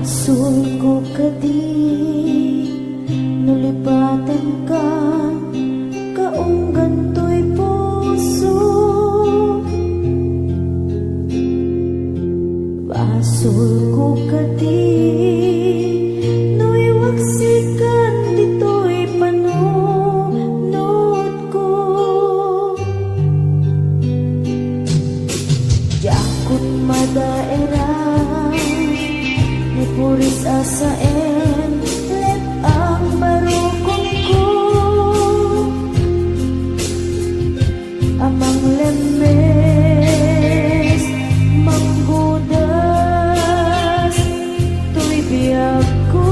Sul ko kadi nulipatan ka kaong ganto'y puso. Basul ko kadi nuiwaksikan dito'y panunod ko. Yakot madaera puris asaen let ang barukong ko amang lemes manggudas tuy biyag ko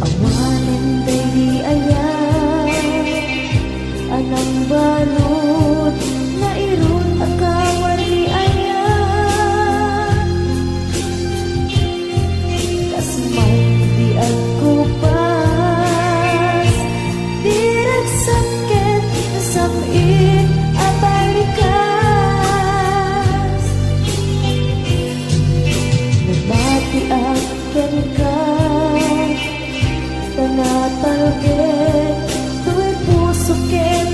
awanin day ayan anang balot na irun akawan ni ayan kas may di ako pas dirag sakit samin abalikas nabati akan ka tanatalgit tu'y puso ken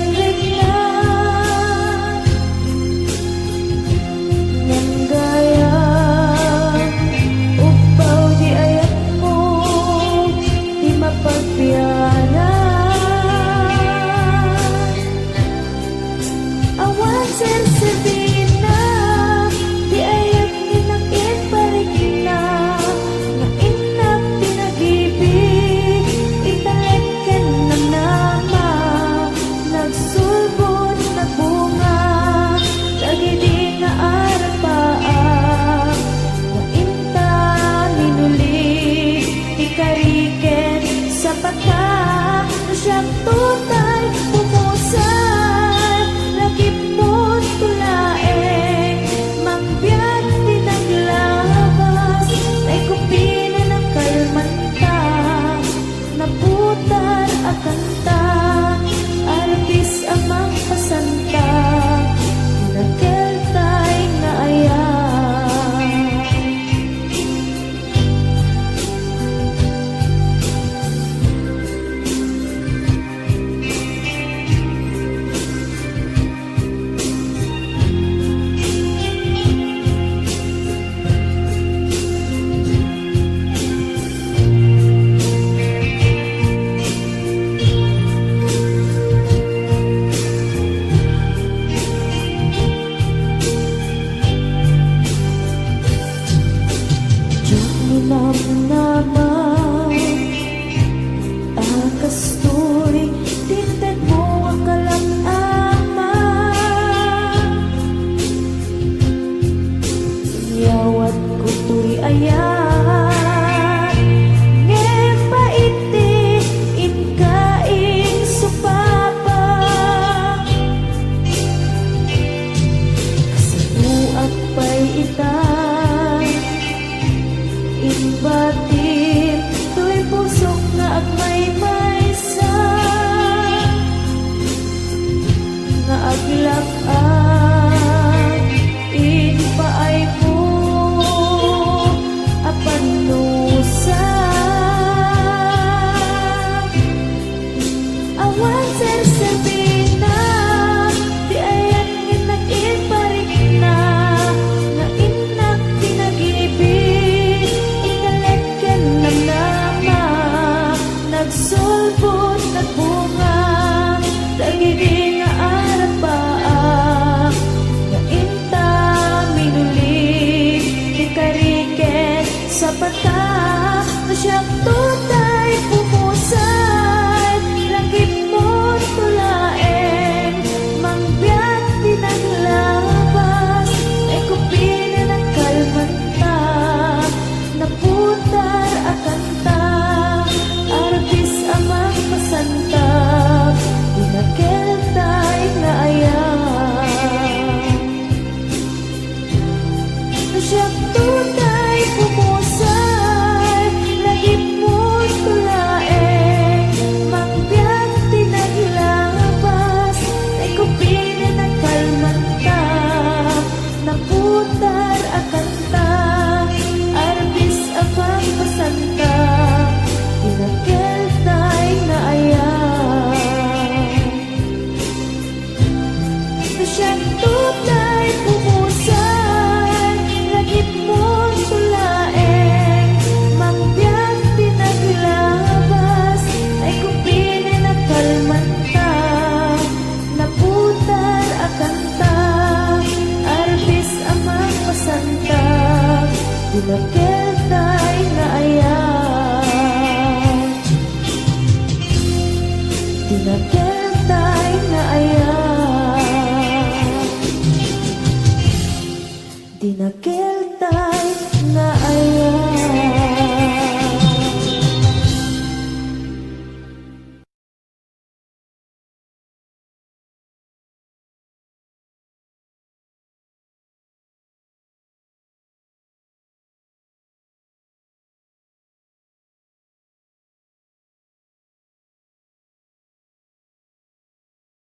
siyak tunay pumusay, lagip mo tulae, mangbiag tinaglabas, ay kupinin at kalmanta, naputar at kanta, arbis abang pasanta, tinakel tay na ayan. Siyak tunay pumusay, lagip mo tulae, mangbiag tinaglabas, ay kupinin at kalmanta, naputar at kanta, arbis amang pasanta, tinakel tay na ayan. Tinakel tay na ayan.